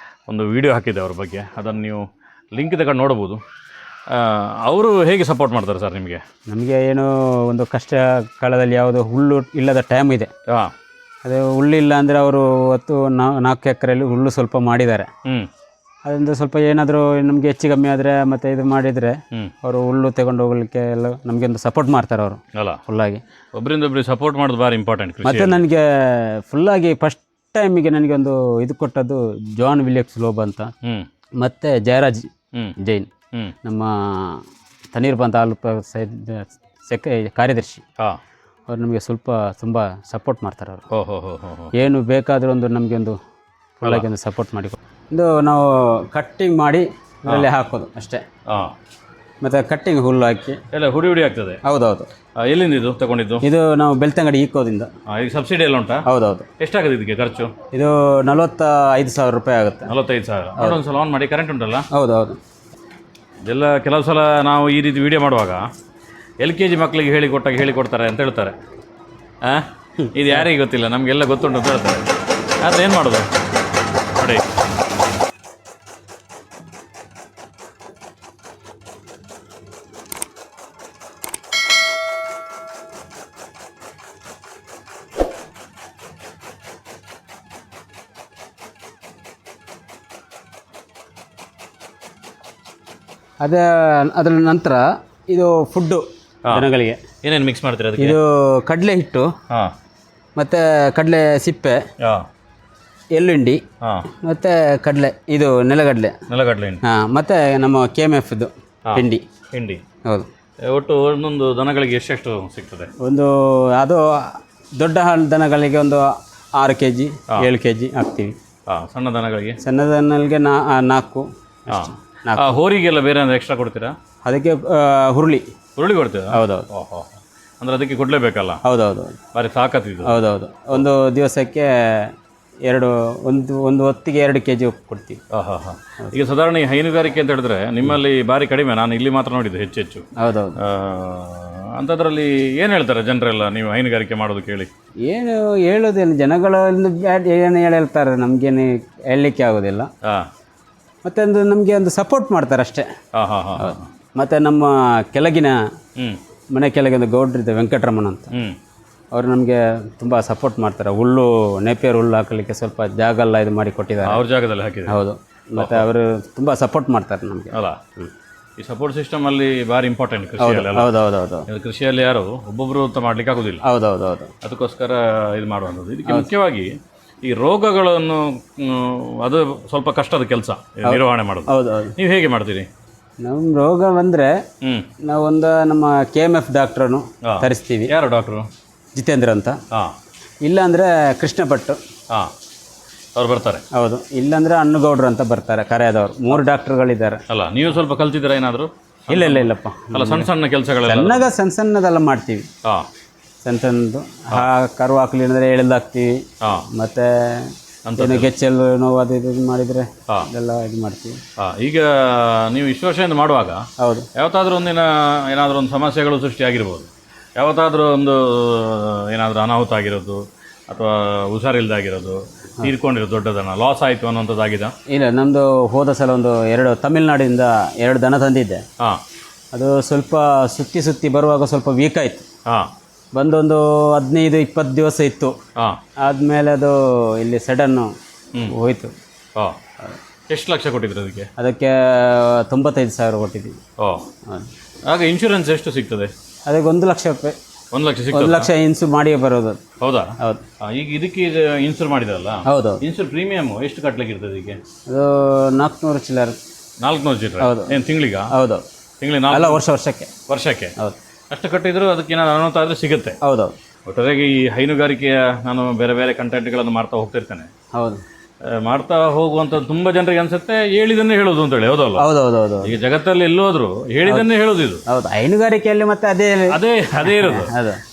B: ಒಂದು ವಿಡಿಯೋ ಹಾಕಿದ್ದೆ ಅವ್ರ ಬಗ್ಗೆ. ಅದನ್ನು ನೀವು ಲಿಂಕ್ ತಗೊಂಡು ನೋಡ್ಬೋದು. ಅವರು ಹೇಗೆ ಸಪೋರ್ಟ್ ಮಾಡ್ತಾರೆ ಸರ್ ನಿಮಗೆ?
A: ನಮಗೆ ಏನು ಒಂದು ಕಷ್ಟ ಕಾಲದಲ್ಲಿ ಯಾವುದು ಹುಲ್ಲು ಇಲ್ಲದ ಟೈಮ್ ಇದೆ. ಅದು ಹುಲ್ಲಿಲ್ಲ ಅಂದರೆ ಅವರು 4 ಎಕರೆಯಲ್ಲಿ ಹುಲ್ಲು ಸ್ವಲ್ಪ ಮಾಡಿದ್ದಾರೆ. ಅದರಿಂದ ಸ್ವಲ್ಪ ಏನಾದರೂ ನಮಗೆ ಹೆಚ್ಚು ಕಮ್ಮಿ ಆದರೆ ಮತ್ತು ಇದು ಮಾಡಿದರೆ ಅವರು ಹುಲ್ಲು ತಗೊಂಡು ಹೋಗ್ಲಿಕ್ಕೆ ಎಲ್ಲ ನಮಗೆ ಒಂದು ಸಪೋರ್ಟ್ ಮಾಡ್ತಾರೆ ಅವರು. ಅಲ್ಲ, ಫುಲ್ಲಾಗಿ
B: ಒಬ್ಬರಿಂದ ಒಬ್ಬರಿಗೆ ಸಪೋರ್ಟ್ ಮಾಡೋದು ಭಾರಿ ಇಂಪಾರ್ಟೆಂಟ್.
A: ಮತ್ತು ನನಗೆ ಫುಲ್ಲಾಗಿ ಫಸ್ಟ್ ಟೈಮಿಗೆ ನನಗೆ ಒಂದು ಇದು ಕೊಟ್ಟದ್ದು ಜಾನ್ ವಿಲಿಯಮ್ಸ್ ಲೋಬ್ ಅಂತ, ಮತ್ತು ಜಯರಾಜ್ ಜೈನ್, ನಮ್ಮ ತಣ್ಣೀರ್ಬಂತ ತಾಲೂಕು ಕಾರ್ಯದರ್ಶಿ. ಅವ್ರು ನಮಗೆ ತುಂಬ ಸಪೋರ್ಟ್ ಮಾಡ್ತಾರೆ ಅವರು. ಏನು ಬೇಕಾದರೂ ಒಂದು ನಮಗೆ ಒಂದು ಫುಲ್ಲಾಗಿ ಒಂದು ಸಪೋರ್ಟ್ ಮಾಡಿ. ಇದು ನಾವು ಕಟ್ಟಿಂಗ್ ಮಾಡಿ ಅದರಲ್ಲಿ ಹಾಕೋದು ಅಷ್ಟೇ. ಮತ್ತು ಕಟ್ಟಿಂಗ್ ಹುಲ್ಲು ಹಾಕಿ
B: ಎಲ್ಲ ಹುಡಿ ಆಗ್ತದೆ.
A: ಹೌದೌದು.
B: ಎಲ್ಲಿಂದ ಇದು ತಗೊಂಡಿದ್ದು?
A: ಇದು ನಾವು ಬೆಳ್ತಂಗಡಿ ಈಕೋದಿಂದ.
B: ಈಗ ಸಬ್ಸಿಡಿ ಎಲ್ಲ ಉಂಟಾ?
A: ಹೌದೌದು.
B: ಎಷ್ಟಾಗುತ್ತೆ ಇದಕ್ಕೆ ಖರ್ಚು?
A: ಇದು 45,000 ರೂಪಾಯಿ ಆಗುತ್ತೆ.
B: 45,000. ಒಂದು ಸಲ ಆನ್ ಮಾಡಿ. ಕರೆಂಟ್ ಉಂಟಲ್ಲ?
A: ಹೌದೌದು.
B: ಎಲ್ಲ ಕೆಲವು ಸಲ ನಾವು ಈ ರೀತಿ ವಿಡಿಯೋ ಮಾಡುವಾಗ LKG ಮಕ್ಕಳಿಗೆ ಹೇಳಿಕೊಡ್ತಾರೆ ಅಂತ ಹೇಳ್ತಾರೆ. ಇದು ಯಾರಿಗೆ ಗೊತ್ತಿಲ್ಲ, ನಮಗೆಲ್ಲ ಗೊತ್ತುಂಟು ಅಂತ ಹೇಳ್ತಾರೆ. ಆದರೆ ಏನು ಮಾಡೋದು ನೋಡಿ.
A: ಅದರ ನಂತರ ಇದು ಫುಡ್ಡು ದನಗಳಿಗೆ
B: ಏನೇನು ಮಿಕ್ಸ್ ಮಾಡ್ತೀರಾ ಅದಕ್ಕೆ?
A: ಇದು ಕಡಲೆ ಹಿಟ್ಟು
B: ಹಾಂ,
A: ಮತ್ತು ಕಡಲೆ ಸಿಪ್ಪೆ,
B: ಹಾಂ,
A: ಎಳ್ಳುಂಡಿ
B: ಹಾಂ,
A: ಮತ್ತು ಕಡಲೆ ಇದು ನೆಲಗಡಲೆ,
B: ನೆಲಗಡಲೆ ಹಿಂಡಿ,
A: ಹಾಂ, ಮತ್ತು ನಮ್ಮ KMFದು ಹಿಂಡಿ.
B: ಹಿಂಡಿ.
A: ಹೌದು.
B: ಒಟ್ಟು ಒಂದೊಂದು ದನಗಳಿಗೆ ಎಷ್ಟೆಷ್ಟು ಸಿಗ್ತದೆ?
A: ಒಂದು ಅದು ದೊಡ್ಡ ದನಗಳಿಗೆ ಒಂದು 6 kg 7 kg ಹಾಕ್ತೀವಿ.
B: ಹಾಂ, ಸಣ್ಣ ದನಗಳಿಗೆ?
A: ಸಣ್ಣ ದನಗಳಿಗೆ 4 ಅಷ್ಟೇ.
B: ಹೋರಿಗೆಲ್ಲ ಬೇರೆ ಅಂದರೆ ಎಕ್ಸ್ಟ್ರಾ ಕೊಡ್ತೀರಾ?
A: ಅದಕ್ಕೆ ಹುರುಳಿ
B: ಕೊಡ್ತೀರಾ?
A: ಹೌದೌದು.
B: ಓಹೋ, ಅಂದರೆ ಅದಕ್ಕೆ ಕೊಡಲೇಬೇಕಲ್ಲ?
A: ಹೌದೌದು.
B: ಭಾರಿ ತಾಕತ್ತಿದ್ದು.
A: ಹೌದೌದು. ಒಂದು ದಿವಸಕ್ಕೆ ಒಂದು ಹೊತ್ತಿಗೆ 2 kg ಕೊಡ್ತೀವಿ.
B: ಹಾಂ ಹಾಂ ಹಾಂ. ಈಗ ಸಾಧಾರಣ ಈ ಹೈನುಗಾರಿಕೆ ಅಂತ ಹೇಳಿದ್ರೆ ನಿಮ್ಮಲ್ಲಿ ಭಾರಿ ಕಡಿಮೆ, ನಾನು ಇಲ್ಲಿ ಮಾತ್ರ ನೋಡಿದ್ದು ಹೆಚ್ಚು.
A: ಹೌದೌದು.
B: ಅಂಥದ್ರಲ್ಲಿ ಏನು ಹೇಳ್ತಾರೆ ಜನರೆಲ್ಲ ನೀವು ಹೈನುಗಾರಿಕೆ ಮಾಡೋದು ಕೇಳಿ?
A: ಏನು ಹೇಳೋದೇನು, ಜನಗಳು ಏನು ಹೇಳ್ತಾರೆ, ನಮಗೇನು ಹೇಳಲಿಕ್ಕೆ ಆಗೋದಿಲ್ಲ.
B: ಹಾಂ.
A: ಮತ್ತು ಒಂದು ನಮಗೆ ಒಂದು ಸಪೋರ್ಟ್ ಮಾಡ್ತಾರೆ ಅಷ್ಟೇ.
B: ಹಾಂ ಹಾಂ ಹಾಂ.
A: ಮತ್ತು ನಮ್ಮ ಕೆಳಗಿನ
B: ಹ್ಞೂ
A: ಮನೆ ಕೆಳಗೆ ಒಂದು ಗೌಡ್ರಿದ್ದೆ, ವೆಂಕಟರಮಣ ಅಂತ,
B: ಹ್ಞೂ,
A: ಅವರು ನಮಗೆ ತುಂಬ ಸಪೋರ್ಟ್ ಮಾಡ್ತಾರೆ. ಹುಲ್ಲು ನೇಪಿಯರ್ ಹುಲ್ಲು ಹಾಕಲಿಕ್ಕೆ ಸ್ವಲ್ಪ ಜಾಗ ಎಲ್ಲ ಇದು ಮಾಡಿ ಕೊಟ್ಟಿದ್ದಾರೆ.
B: ಅವ್ರ ಜಾಗದಲ್ಲಿ ಹಾಕಿದೆ.
A: ಹೌದು. ಮತ್ತು ಅವರು ತುಂಬ ಸಪೋರ್ಟ್ ಮಾಡ್ತಾರೆ ನಮಗೆ.
B: ಅಲ್ಲ, ಈ ಸಪೋರ್ಟ್ ಸಿಸ್ಟಮಲ್ಲಿ ಭಾರಿ ಇಂಪಾರ್ಟೆಂಟ್ ಕೃಷಿಯಲ್ಲಿ.
A: ಹೌದೌದು.
B: ಕೃಷಿಯಲ್ಲಿ ಯಾರು ಒಬ್ಬೊಬ್ಬರು ಅಂತ ಮಾಡ್ಲಿಕ್ಕೆ ಆಗೋದಿಲ್ಲ.
A: ಹೌದೌದು.
B: ಅದಕ್ಕೋಸ್ಕರ ಇದು ಮಾಡುವಂಥದ್ದು. ಇದಕ್ಕೆ ಮುಖ್ಯವಾಗಿ ಈ ರೋಗಗಳನ್ನು ಅದು ಸ್ವಲ್ಪ ಕಷ್ಟದ ಕೆಲಸ ನಿರ್ವಹಣೆ ಮಾಡೋದು.
A: ಹೌದೌದು.
B: ನೀವು ಹೇಗೆ ಮಾಡ್ತೀರಿ?
A: ನಮ್ಮ ರೋಗ ಬಂದರೆ ನಾವೊಂದು ನಮ್ಮ KMF ಡಾಕ್ಟ್ರನ್ನು ತರಿಸ್ತೀವಿ.
B: ಯಾರು ಡಾಕ್ಟ್ರು?
A: ಜಿತೇಂದ್ರ ಅಂತ.
B: ಹಾಂ.
A: ಇಲ್ಲಾಂದರೆ ಕೃಷ್ಣ ಭಟ್.
B: ಹಾಂ, ಅವ್ರು ಬರ್ತಾರೆ.
A: ಹೌದು. ಇಲ್ಲಾಂದರೆ ಅನ್ನಗೌಡ್ರು ಅಂತ ಬರ್ತಾರೆ, ಕರೆಯಾದವರು. 3 ಡಾಕ್ಟ್ರುಗಳಿದ್ದಾರೆ.
B: ಅಲ್ಲ, ನೀವು ಸ್ವಲ್ಪ ಕಲ್ತಿದ್ದೀರಾ ಏನಾದರೂ?
A: ಇಲ್ಲಪ್ಪ.
B: ಅಲ್ಲ, ಸಣ್ಣ ಸಣ್ಣ ಕೆಲಸಗಳೆಲ್ಲ
A: ಸಣ್ಣದೆಲ್ಲ ಮಾಡ್ತೀವಿ.
B: ಹಾಂ,
A: ಸಣ್ಣದು ಕರು ಹಾಕ್ಲಿ ಅಂದರೆ ಎಳೆದಾಕ್ತೀವಿ.
B: ಹಾಂ.
A: ಮತ್ತು ಏನು ಗೆಚ್ಚಲು ನೋವು ಅದು ಇದು ಮಾಡಿದರೆ ಎಲ್ಲ ಇದು ಮಾಡ್ತೀವಿ.
B: ಹಾಂ. ಈಗ ನೀವು ಇಷ್ಟು ವರ್ಷದಿಂದ ಮಾಡುವಾಗ
A: ಹೌದು,
B: ಯಾವತ್ತಾದ್ರೂ ಒಂದಿನ ಏನಾದರೂ ಒಂದು ಸಮಸ್ಯೆಗಳು ಸೃಷ್ಟಿಯಾಗಿರ್ಬೋದು, ಯಾವತ್ತಾದರೂ ಒಂದು ಏನಾದರೂ ಅನಾಹುತ ಆಗಿರೋದು ಅಥವಾ ಹುಷಾರಿಲ್ದಾಗಿರೋದು, ತೀರ್ಕೊಂಡಿರೋದು, ದೊಡ್ಡದನ್ನ ಲಾಸ್ ಆಯಿತು ಅನ್ನೋಂಥದ್ದಾಗಿದೆ?
A: ಇಲ್ಲ, ನಮ್ಮದು ಹೋದ ಸಲ ಒಂದು 2 ತಮಿಳ್ನಾಡಿಂದ 2 ದನ ತಂದಿದ್ದೆ.
B: ಹಾಂ.
A: ಅದು ಸ್ವಲ್ಪ ಸುತ್ತಿ ಬರುವಾಗ ಸ್ವಲ್ಪ ವೀಕ್ ಆಯಿತು.
B: ಹಾಂ.
A: ಬಂದೊಂದು 15-20 ದಿವಸ ಇತ್ತು.
B: ಹಾಂ.
A: ಆದಮೇಲೆ ಅದು ಇಲ್ಲಿ ಸಡನ್ನು ಹೋಯಿತು.
B: ಹಾಂ. ಎಷ್ಟು ಲಕ್ಷ ಕೊಟ್ಟಿದ್ರು ಅದಕ್ಕೆ?
A: ಅದಕ್ಕೆ 95,000 ಕೊಟ್ಟಿದ್ದೀವಿ.
B: ಓ, ಆಗ ಇನ್ಶೂರೆನ್ಸ್ ಎಷ್ಟು ಸಿಗ್ತದೆ?
A: ಅದಕ್ಕೆ 1 ಲಕ್ಷ ರೂಪಾಯಿ.
B: 1 ಲಕ್ಷ ಸಿಗ್ತದೆ?
A: 1 ಲಕ್ಷ ಇನ್ಸೂರ್ ಮಾಡಿಯೇ ಬರೋದು.
B: ಹೌದಾ?
A: ಹೌದು.
B: ಈಗ ಇದಕ್ಕೆ ಇನ್ಸೂರ್ ಮಾಡಿದ್ರಲ್ಲ?
A: ಹೌದು.
B: ಇನ್ಸೂರ್ ಪ್ರೀಮಿಯಮ್ ಎಷ್ಟು ಕಟ್ಲಿಕ್ಕೆ ಇರ್ತದೆ ಇದಕ್ಕೆ?
A: ಅದು 400 ಚಿಲ್ಲರ್.
B: 400 ಚಿಲ್ಲರೆ?
A: ಹೌದು.
B: ಏನು ತಿಂಗಳಿಗ?
A: ಹೌದು.
B: ತಿಂಗಳಿಗೆ?
A: ಅಲ್ಲ, ವರ್ಷಕ್ಕೆ.
B: ಹೌದು. ಅಷ್ಟು ಕಟ್ಟಿದ್ರು ಅದಕ್ಕೆ ಏನಾದ್ರು ಅನಾಹುತ ಆದರೆ ಸಿಗುತ್ತೆ?
A: ಹೌದು.
B: ಒಟ್ಟಾರೆಯಾಗಿ ಈ ಹೈನುಗಾರಿಕೆಯ ನಾನು ಬೇರೆ ಬೇರೆ ಕಂಟೆಂಟ್ಗಳನ್ನು ಮಾಡ್ತಾ ಹೋಗ್ತಿರ್ತೇನೆ.
A: ಹೌದು.
B: ಮಾಡ್ತಾ ಹೋಗುವಂಥದ್ದು ತುಂಬ ಜನರಿಗೆ ಅನ್ಸುತ್ತೆ ಹೇಳಿದನ್ನೇ ಹೇಳೋದು ಅಂತೇಳಿ. ಹೌದಲ್ಲ?
A: ಹೌದು.
B: ಈಗ ಜಗತ್ತಲ್ಲಿ ಎಲ್ಲೋದ್ರು ಹೇಳಿದನ್ನೇ ಹೇಳೋದು ಇದು.
A: ಹೌದು. ಹೈನುಗಾರಿಕೆಯಲ್ಲಿ ಮತ್ತೆ
B: ಅದೇ ಇರೋದು.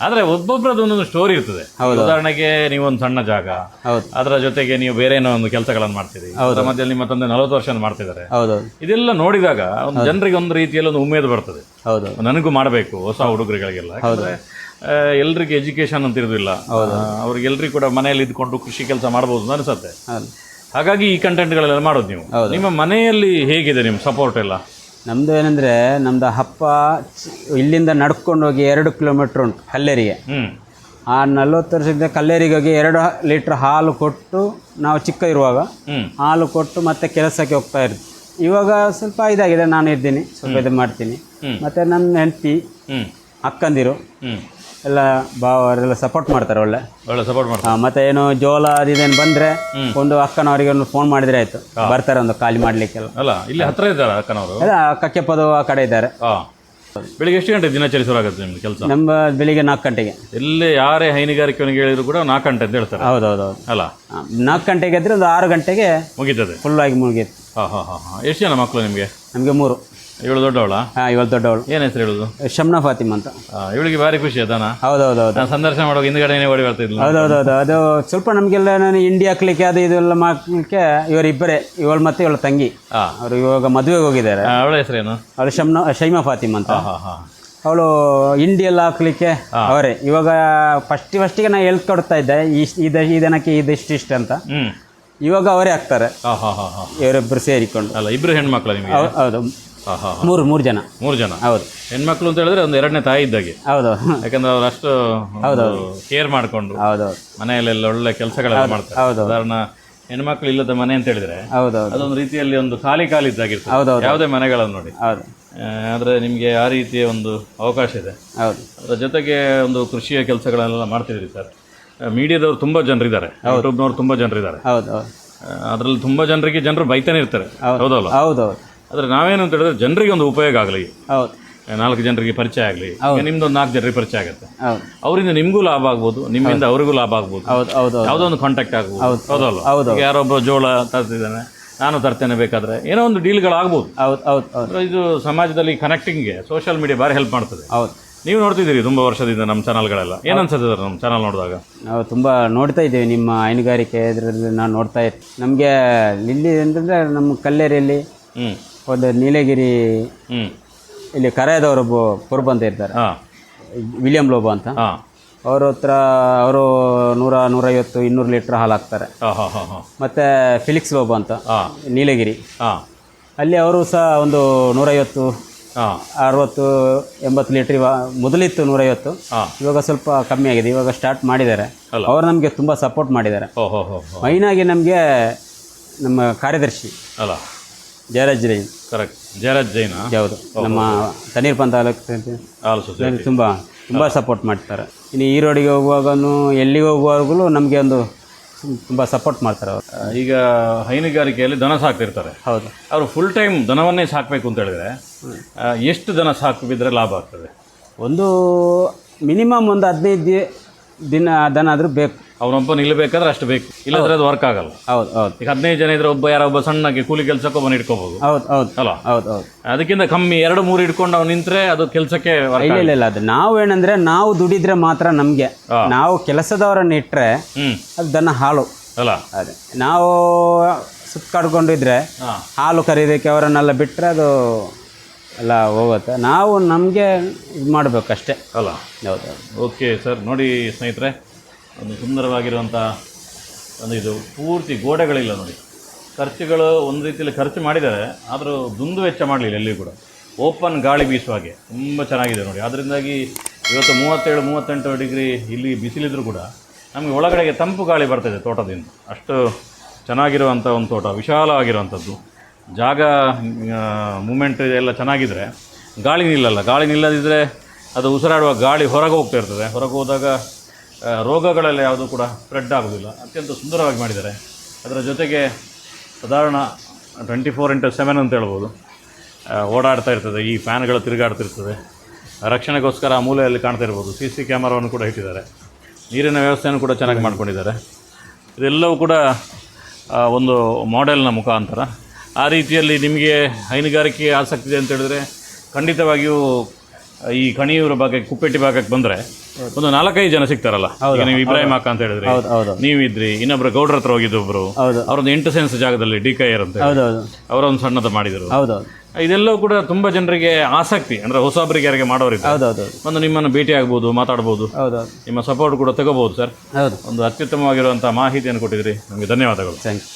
B: ಆದ್ರೆ ಒಬ್ಬೊಬ್ಬರದ್ದು ಒಂದೊಂದು ಸ್ಟೋರಿ ಇರ್ತದೆ. ಉದಾಹರಣೆಗೆ ನೀವೊಂದು ಸಣ್ಣ ಜಾಗ, ಅದರ ಜೊತೆಗೆ ನೀವು ಬೇರೆ ಏನೋ ಒಂದು ಕೆಲಸಗಳನ್ನು ಮಾಡ್ತೀರಿ, ಅದರ ಮಧ್ಯದಲ್ಲಿ ನಿಮ್ಮ ತಂದೆ 40 ವರ್ಷ ಮಾಡ್ತಿದ್ದಾರೆ. ಇದೆಲ್ಲ ನೋಡಿದಾಗ ಒಂದು ಜನರಿಗೆ ಒಂದು ರೀತಿಯಲ್ಲಿ ಒಂದು ಉಮೇದು ಬರ್ತದೆ. ನನಗೂ ಮಾಡಬೇಕು ಹೊಸ ಹುಡುಗರುಗಳಿಗೆಲ್ಲ. ಎಲ್ರಿಗೂ ಎಜುಕೇಶನ್ ಅಂತ ಇರೋದಿಲ್ಲ, ಅವ್ರಿಗೆಲ್ರಿಗೂ ಕೂಡ ಮನೆಯಲ್ಲಿ ಇದ್ಕೊಂಡು ಕೃಷಿ ಕೆಲಸ ಮಾಡ್ಬೋದು ಅಂತ ಅನಿಸುತ್ತೆ. ಹಾಗಾಗಿ ಈ ಕಂಟೆಂಟ್ಗಳೆಲ್ಲ ಮಾಡೋದು ನೀವು. ನಿಮ್ಮ ಮನೆಯಲ್ಲಿ ಹೇಗಿದೆ ನಿಮ್ಮ ಸಪೋರ್ಟ್ ಎಲ್ಲ?
A: ನಮ್ಮದು ಏನಂದರೆ, ನಮ್ಮದು ಅಪ್ಪ ಇಲ್ಲಿಂದ ನಡ್ಕೊಂಡು ಹೋಗಿ 2 ಕಿಲೋಮೀಟ್ರ್ ಉಂಟು ಕಲ್ಲೇರಿಗೆ. ಆ 40 ವರ್ಷದಿಂದ ಕಲ್ಲೇರಿಗೆ ಹೋಗಿ 2 ಲೀಟ್ರ್ ಹಾಲು ಕೊಟ್ಟು, ನಾವು ಚಿಕ್ಕ ಇರುವಾಗ ಹಾಲು ಕೊಟ್ಟು ಮತ್ತೆ ಕೆಲಸಕ್ಕೆ ಹೋಗ್ತಾ ಇರ್ತೀವಿ. ಇವಾಗ ಸ್ವಲ್ಪ ಇದಾಗಿದೆ, ನಾನು ಇದ್ದೀನಿ, ಸ್ವಲ್ಪ ಇದು ಮಾಡ್ತೀನಿ. ಮತ್ತು ನನ್ನ ಹೆಂಡತಿ, ಅಕ್ಕಂದಿರು ಎಲ್ಲ ಅವರೆಲ್ಲ ಸಪೋರ್ಟ್ ಮಾಡ್ತಾರೆ. ಒಳ್ಳೆ
B: ಸಪೋರ್ಟ್ ಮಾಡ್ತಾರೆ.
A: ಮತ್ತೆ ಏನು ಜೋಳ ಅದೇನು ಬಂದರೆ ಒಂದು ಅಕ್ಕನವರಿಗೆ ಒಂದು ಫೋನ್ ಮಾಡಿದರೆ ಆಯಿತು, ಬರ್ತಾರೆ ಒಂದು ಖಾಲಿ ಮಾಡಲಿಕ್ಕೆಲ್ಲ.
B: ಅಲ್ಲ, ಇಲ್ಲಿ ಹತ್ರ ಇದ್ದಾರೆ ಅಕ್ಕನವರು?
A: ಅಲ್ಲ, ಕಕ್ಕೆಪ್ಪದು ಆ ಕಡೆ ಇದ್ದಾರೆ.
B: ಬೆಳಿಗ್ಗೆ ಎಷ್ಟು ಗಂಟೆ ದಿನಚರಿ ಶುರು ಆಗುತ್ತೆ ನಿಮ್ದು ಕೆಲಸ?
A: ನಮ್ಮ ಬೆಳಿಗ್ಗೆ 4 ಗಂಟೆಗೆ.
B: ಎಲ್ಲೇ ಯಾರೇ ಹೈನುಗಾರಿಕೆಯವನಿಗೆ ಹೇಳಿದ್ರು ಕೂಡ 4 ಗಂಟೆ ಅಂತ ಹೇಳ್ತಾರೆ.
A: ಹೌದೌದು.
B: ಅಲ್ಲ,
A: 4 ಗಂಟೆಗೆ ಇದ್ರೆ ಒಂದು 6 ಗಂಟೆಗೆ
B: ಮುಗೀತದೆ,
A: ಫುಲ್ಲಾಗಿ ಮುಗಿಯುತ್ತೆ.
B: ಎಷ್ಟು ಜನ ಮಕ್ಕಳು ನಿಮಗೆ?
A: ನಮಗೆ 3.
B: ಇವಳು ದೊಡ್ಡವಳ?
A: ಇವಳು ದೊಡ್ಡವಳು.
B: ಏನು ಹೆಸರು ಹೇಳುದು?
A: ಶಮ್ನಾ ಫಾತಿಮಾ ಅಂತ.
B: ಇವಳಿಗೆ ಭಾರಿ ಖುಷಿ ಅದಾನ?
A: ಹೌದೌದು.
B: ನಾನು ಸಂದರ್ಶನ ಮಾಡುವಾಗ ಹಿಂದ್ಗಡೆನೇ ಓಡಿ ಬರ್ತಿದ್ಲು.
A: ಹೌದೌದು. ಅದು ಸ್ವಲ್ಪ ನಮಗೆಲ್ಲ ನಾನು ಇಂಡಿ ಹಾಕ್ಲಿಕ್ಕೆ ಅದು ಇದೆಲ್ಲ ಮಾಡ್ಲಿಕ್ಕೆ ಇವರಿಬ್ಬರೇ, ಇವಳು ಮತ್ತೆ ಇವಳ ತಂಗಿ, ಅವರು ಇವಾಗ ಮದುವೆಗೆ ಹೋಗಿದ್ದಾರೆ.
B: ಅವಳ ಹೆಸರೇನು?
A: ಅವಳು ಶೈಮಾ ಫಾತಿಮಾ ಅಂತ. ಅವಳು ಇಂಡಿ ಎಲ್ಲ ಹಾಕ್ಲಿಕ್ಕೆ ಅವರೇ. ಇವಾಗ ಫಸ್ಟಿಗೆ ನಾನು ಹೇಳ್ಕೊಡ್ತಾ ಇದ್ದೆ, ಈ ದನಕ್ಕೆ ಇದಿಷ್ಟು ಅಂತ. ಇವಾಗ ಅವರೇ ಹಾಕ್ತಾರೆ, ಇವರಿಬ್ಬರು ಸೇರಿಕೊಂಡು.
B: ಅಲ್ಲ, ಇಬ್ಬರು ಹೆಣ್ಮಕ್ಳು ನಿಮಗೆ?
A: ಹೌದು, 3 ಜನ.
B: 3 ಜನ.
A: ಹೌದು.
B: ಹೆಣ್ಮಕ್ಳು ಅಂತ ಹೇಳಿದ್ರೆ ಒಂದು 2ನೇ ತಾಯಿ ಇದ್ದಾಗೆ.
A: ಹೌದು.
B: ಯಾಕಂದ್ರೆ ಅವ್ರು ಅಷ್ಟು ಕೇರ್ ಮಾಡಿಕೊಂಡು ಮನೆಯಲ್ಲೆಲ್ಲ ಒಳ್ಳೆ ಕೆಲಸಗಳೆಲ್ಲ ಮಾಡ್ತಾರೆ. ಸಾಧಾರಣ ಹೆಣ್ಮಕ್ಳು ಇಲ್ಲದ ಮನೆ ಅಂತ ಹೇಳಿದ್ರೆ
A: ಹೌದೌದು
B: ಅದೊಂದು ರೀತಿಯಲ್ಲಿ ಒಂದು ಖಾಲಿ ಇದ್ದಾಗಿರ್ತದೆ
A: ಹೌದೌದು
B: ಯಾವುದೇ ಮನೆಗಳನ್ನು ನೋಡಿ.
A: ಹೌದು
B: ಆದರೆ ನಿಮಗೆ ಆ ರೀತಿಯ ಒಂದು ಅವಕಾಶ ಇದೆ.
A: ಹೌದು
B: ಅದರ ಜೊತೆಗೆ ಒಂದು ಕೃಷಿಯ ಕೆಲಸಗಳೆಲ್ಲ ಮಾಡ್ತಿದ್ದೀರಿ ಸರ್. ಮೀಡಿಯಾದವ್ರು ತುಂಬ ಜನರಿದ್ದಾರೆ, ಯೂಟ್ಯೂಬ್ನವ್ರು ತುಂಬ ಜನರಿದ್ದಾರೆ.
A: ಹೌದು ಹೌದು
B: ಅದರಲ್ಲಿ ತುಂಬ ಜನರು ಬೈತಾನೆ ಇರ್ತಾರೆ, ಹೌದಲ್ಲ?
A: ಹೌದೌದು
B: ಆದರೆ ನಾವೇನು ಅಂತ ಹೇಳಿದ್ರೆ ಜನರಿಗೆ ಒಂದು ಉಪಯೋಗ ಆಗಲಿ,
A: ಹೌದು
B: 4 ಜನರಿಗೆ ಪರಿಚಯ ಆಗಲಿ. ನಿಮ್ದೊಂದು 4 ಜನರಿಗೆ ಪರಿಚಯ ಆಗುತ್ತೆ,
A: ಹೌದು
B: ಅವರಿಂದ ನಿಮಗೂ ಲಾಭ ಆಗ್ಬೋದು, ನಿಮ್ಮಿಂದ ಅವರಿಗೂ ಲಾಭ ಆಗ್ಬೋದು,
A: ಹೌದು ಹೌದು
B: ಯಾವುದೋ ಒಂದು ಕಾಂಟ್ಯಾಕ್ಟ್ ಆಗ್ಬೋದು, ಹೌದಲ್ಲ?
A: ಹೌದು
B: ಈಗ ಯಾರೊಬ್ಬ ಜೋಳ ತರ್ತಿದ್ದಾನೆ, ನಾನು ತರ್ತೇನೆ, ಬೇಕಾದ್ರೆ ಏನೋ ಒಂದು ಡೀಲ್ಗಳಾಗ್ಬೋದು.
A: ಹೌದು ಹೌದು ಹೌದು
B: ಇದು ಸಮಾಜದಲ್ಲಿ ಕನೆಕ್ಟಿಂಗ್ಗೆ ಸೋಷಿಯಲ್ ಮೀಡಿಯಾ ಭಾರಿ ಹೆಲ್ಪ್ ಮಾಡ್ತದೆ.
A: ಹೌದು
B: ನೀವು ನೋಡ್ತಿದ್ದೀರಿ ತುಂಬ ವರ್ಷದಿಂದ ನಮ್ಮ ಚಾನಲ್ಗಳೆಲ್ಲ, ಏನು ಅನ್ಸುತ್ತೆ ಸರ್ ನಮ್ಮ ಚಾನಲ್ ನೋಡಿದಾಗ?
A: ನಾವು ತುಂಬ ನೋಡ್ತಾ ಇದ್ದೀವಿ ನಿಮ್ಮ ಹೈನುಗಾರಿಕೆ ಇದರಲ್ಲಿ ನಾವು ನೋಡ್ತಾ ಇರ್ತೀವಿ. ನಮಗೆ ಇಲ್ಲಿ ಅಂತಂದರೆ ನಮ್ಮ ಕಲ್ಲೇರಿಯಲ್ಲಿ ಒಂದು ನೀಲಗಿರಿ ಇಲ್ಲಿ ಕರಾಯದವರು ಕುರುಬ ಅಂತ ಇರ್ತಾರೆ, ವಿಲಿಯಂ ಲೋಬೋ ಅಂತ. ಅವ್ರ ಹತ್ರ ಅವರು 100-150 200 ಲೀಟ್ರ್ ಹಾಲು ಹಾಕ್ತಾರೆ. ಮತ್ತು ಫಿಲಿಕ್ಸ್ ಲೋಬೋ ಅಂತ ನೀಲಗಿರಿ, ಅಲ್ಲಿ ಅವರು ಸಹ ಒಂದು 150 60-80 ಲೀಟ್ರ್ ಮೊದಲಿತ್ತು 150, ಇವಾಗ ಸ್ವಲ್ಪ ಕಮ್ಮಿ ಆಗಿದೆ, ಇವಾಗ ಸ್ಟಾರ್ಟ್ ಮಾಡಿದ್ದಾರೆ. ಅವರು ನಮಗೆ ತುಂಬ ಸಪೋರ್ಟ್ ಮಾಡಿದ್ದಾರೆ. ಮೈನಾಗಿ ನಮಗೆ ನಮ್ಮ ಕಾರ್ಯದರ್ಶಿ
B: ಅಲ್ಲ
A: ಜಯರಾಜ್ ಜೈನ್,
B: ಕರೆಕ್ಟ್, ಜಯರಾಜ್ ಜೈನ್,
A: ಹೌದು, ನಮ್ಮ ತಣ್ಣೀರ್ಪಂತ ತಾಲೂಕು ತುಂಬ ಸಪೋರ್ಟ್ ಮಾಡ್ತಾರೆ. ಇನ್ನು ಈ ರೋಡಿಗೆ ಹೋಗುವಾಗೂ ಎಲ್ಲಿಗೆ ಹೋಗುವಾಗಲೂ ನಮಗೆ ಒಂದು ತುಂಬ ಸಪೋರ್ಟ್ ಮಾಡ್ತಾರೆ ಅವರು.
B: ಈಗ ಹೈನುಗಾರಿಕೆಯಲ್ಲಿ ದನ ಸಾಕ್ತಿರ್ತಾರೆ,
A: ಹೌದು,
B: ಅವರು ಫುಲ್ ಟೈಮ್ ದನವನ್ನೇ ಸಾಕಬೇಕು ಅಂತ ಹೇಳಿದ್ರೆ ಎಷ್ಟು ದನ ಸಾಕಿದ್ರೆ ಲಾಭ ಆಗ್ತದೆ?
A: ಒಂದು ಮಿನಿಮಮ್ ಒಂದು 15 ದಿನ ದನ ಆದರೂ ಬೇಕು.
B: ಅವನೊಬ್ಬ ನಿಲ್ಲಬೇಕಾದ್ರೆ ಅಷ್ಟು ಬೇಕು, ಇಲ್ಲಾಂದ್ರೆ ಅದು ವರ್ಕ್ ಆಗಲ್ಲ.
A: ಹೌದು ಹೌದು
B: ಈಗ 15 ಜನ ಇದ್ರೆ ಯಾರೊಬ್ಬ ಸಣ್ಣಗೆ ಕೂಲಿ ಕೆಲಸಕ್ಕೆ ಒಬ್ಬನ ಇಟ್ಕೋಬಹುದು,
A: ಹೌದು ಹೌದು
B: ಅಲ್ಲ?
A: ಹೌದು ಹೌದು
B: ಅದಕ್ಕಿಂತ ಕಮ್ಮಿ 2-3 ಇಟ್ಕೊಂಡು ಅವ್ನು ನಿಂತ್ರೆ ಅದು ಕೆಲಸಕ್ಕೆ
A: ಇಲ್ಲ ಅದು ನಾವು ಏನಂದ್ರೆ ನಾವು ದುಡಿದ್ರೆ ಮಾತ್ರ ನಮಗೆ, ನಾವು ಕೆಲಸದವರನ್ನ ಇಟ್ಟರೆ ಅದು ದನ ಹಾಲು
B: ಅಲ್ಲ.
A: ಅದೇ ನಾವು ಸುತ್ತಾಡ್ಕೊಂಡಿದ್ರೆ ಹಾಲು ಕರೀದಕ್ಕೆ ಅವರನ್ನೆಲ್ಲ ಬಿಟ್ಟರೆ ಅದು ಎಲ್ಲ ಹೋಗುತ್ತೆ. ನಾವು ನಮಗೆ ಇದು ಮಾಡಬೇಕಷ್ಟೇ
B: ಅಲ್ಲ.
A: ಹೌದು.
B: ಓಕೆ ಸರ್, ನೋಡಿ ಸ್ನೇಹಿತರೆ, ಒಂದು ಸುಂದರವಾಗಿರುವಂಥ ಒಂದು ಇದು ಪೂರ್ತಿ ಗೋಡೆಗಳಿಲ್ಲ ನೋಡಿ. ಖರ್ಚುಗಳು ಒಂದು ರೀತಿಯಲ್ಲಿ ಖರ್ಚು ಮಾಡಿದ್ದಾರೆ, ಆದರೂ ದುಂದು ವೆಚ್ಚ ಮಾಡಲಿಲ್ಲ ಎಲ್ಲಿಯೂ ಕೂಡ. ಓಪನ್ ಗಾಳಿ ಬೀಸುವ ಹಾಗೆ ತುಂಬ ಚೆನ್ನಾಗಿದೆ ನೋಡಿ. ಅದರಿಂದಾಗಿ ಇವತ್ತು 37-38 ಡಿಗ್ರಿ ಇಲ್ಲಿ ಬಿಸಿಲಿದ್ರೂ ಕೂಡ ನಮಗೆ ಒಳಗಡೆಗೆ ತಂಪು ಗಾಳಿ ಬರ್ತಾಯಿದೆ ತೋಟದಿಂದ. ಅಷ್ಟು ಚೆನ್ನಾಗಿರುವಂಥ ಒಂದು ತೋಟ, ವಿಶಾಲವಾಗಿರುವಂಥದ್ದು ಜಾಗ. ಮೂಮೆಂಟ್ ಎಲ್ಲ ಚೆನ್ನಾಗಿದ್ದರೆ ಗಾಳಿ ನಿಲ್ಲಲ್ಲ. ಗಾಳಿ ನಿಲ್ಲದಿದ್ದರೆ ಅದು ಉಸಿರಾಡುವ ಗಾಳಿ ಹೊರಗೆ ಹೋಗ್ತಾ ಇರ್ತದೆ. ಹೊರಗೆ ಹೋದಾಗ ರೋಗಗಳೆಲ್ಲ ಯಾವುದೂ ಕೂಡ ಸ್ಪ್ರೆಡ್ ಆಗೋದಿಲ್ಲ. ಅತ್ಯಂತ ಸುಂದರವಾಗಿ ಮಾಡಿದ್ದಾರೆ. ಅದರ ಜೊತೆಗೆ ಸಾಧಾರಣ 24x7 ಅಂತ ಹೇಳ್ಬೋದು, ಓಡಾಡ್ತಾ ಇರ್ತದೆ. ಈ ಫ್ಯಾನ್ಗಳು ತಿರುಗಾಡ್ತಿರ್ತದೆ. ರಕ್ಷಣೆಗೋಸ್ಕರ ಆ ಮೂಲೆಯಲ್ಲಿ ಕಾಣ್ತಾ ಇರ್ಬೋದು. CC ಕ್ಯಾಮರಾವನ್ನು ಕೂಡ ಇಟ್ಟಿದ್ದಾರೆ. ನೀರಿನ ವ್ಯವಸ್ಥೆಯನ್ನು ಕೂಡ ಚೆನ್ನಾಗಿ ಮಾಡ್ಕೊಂಡಿದ್ದಾರೆ. ಇದೆಲ್ಲವೂ ಕೂಡ ಒಂದು ಮಾಡೆಲ್ನ ಮುಖಾಂತರ. ಆ ರೀತಿಯಲ್ಲಿ ನಿಮಗೆ ಹೈನುಗಾರಿಕೆ ಆಸಕ್ತಿ ಇದೆ ಅಂತ ಹೇಳಿದ್ರೆ ಖಂಡಿತವಾಗಿಯೂ ಈ ಕಣಿಯೂರ ಭಾಗಕ್ಕೆ, ಕುಪ್ಪೆಟ್ಟಿ ಭಾಗಕ್ಕೆ ಬಂದರೆ ಒಂದು 4-5 ಜನ ಸಿಗ್ತಾರಲ್ಲ. ಈಗ ನೀವು ಇಬ್ರಾಹಿಂ ಅಕ್ಕ ಅಂತ ಹೇಳಿದ್ರೆ, ನೀವಿದ್ರಿ, ಇನ್ನೊಬ್ಬರು ಗೌಡ್ರ ಹತ್ರ ಹೋಗಿದ್ದು ಒಬ್ಬರು, ಅವರೊಂದು 8 ಸೆನ್ಸ್ ಜಾಗದಲ್ಲಿ DKR ಅಂತ ಅವರೊಂದು ಸಣ್ಣದ ಮಾಡಿದರು. ಇದೆಲ್ಲವೂ ಕೂಡ ತುಂಬ ಜನರಿಗೆ ಆಸಕ್ತಿ, ಅಂದರೆ ಹೊಸೊಬ್ಬರಿಗೆ ಯಾರಿಗೆ ಮಾಡೋರಿಗೆ ಒಂದು ನಿಮ್ಮನ್ನು ಭೇಟಿ ಆಗ್ಬೋದು, ಮಾತಾಡ್ಬೋದು, ನಿಮ್ಮ ಸಪೋರ್ಟ್ ಕೂಡ ತಗೋಬಹುದು ಸರ್. ಒಂದು ಅತ್ಯುತ್ತಮವಾಗಿರುವಂಥ ಮಾಹಿತಿಯನ್ನು ಕೊಟ್ಟಿದ್ರಿ, ನಮಗೆ ಧನ್ಯವಾದಗಳು.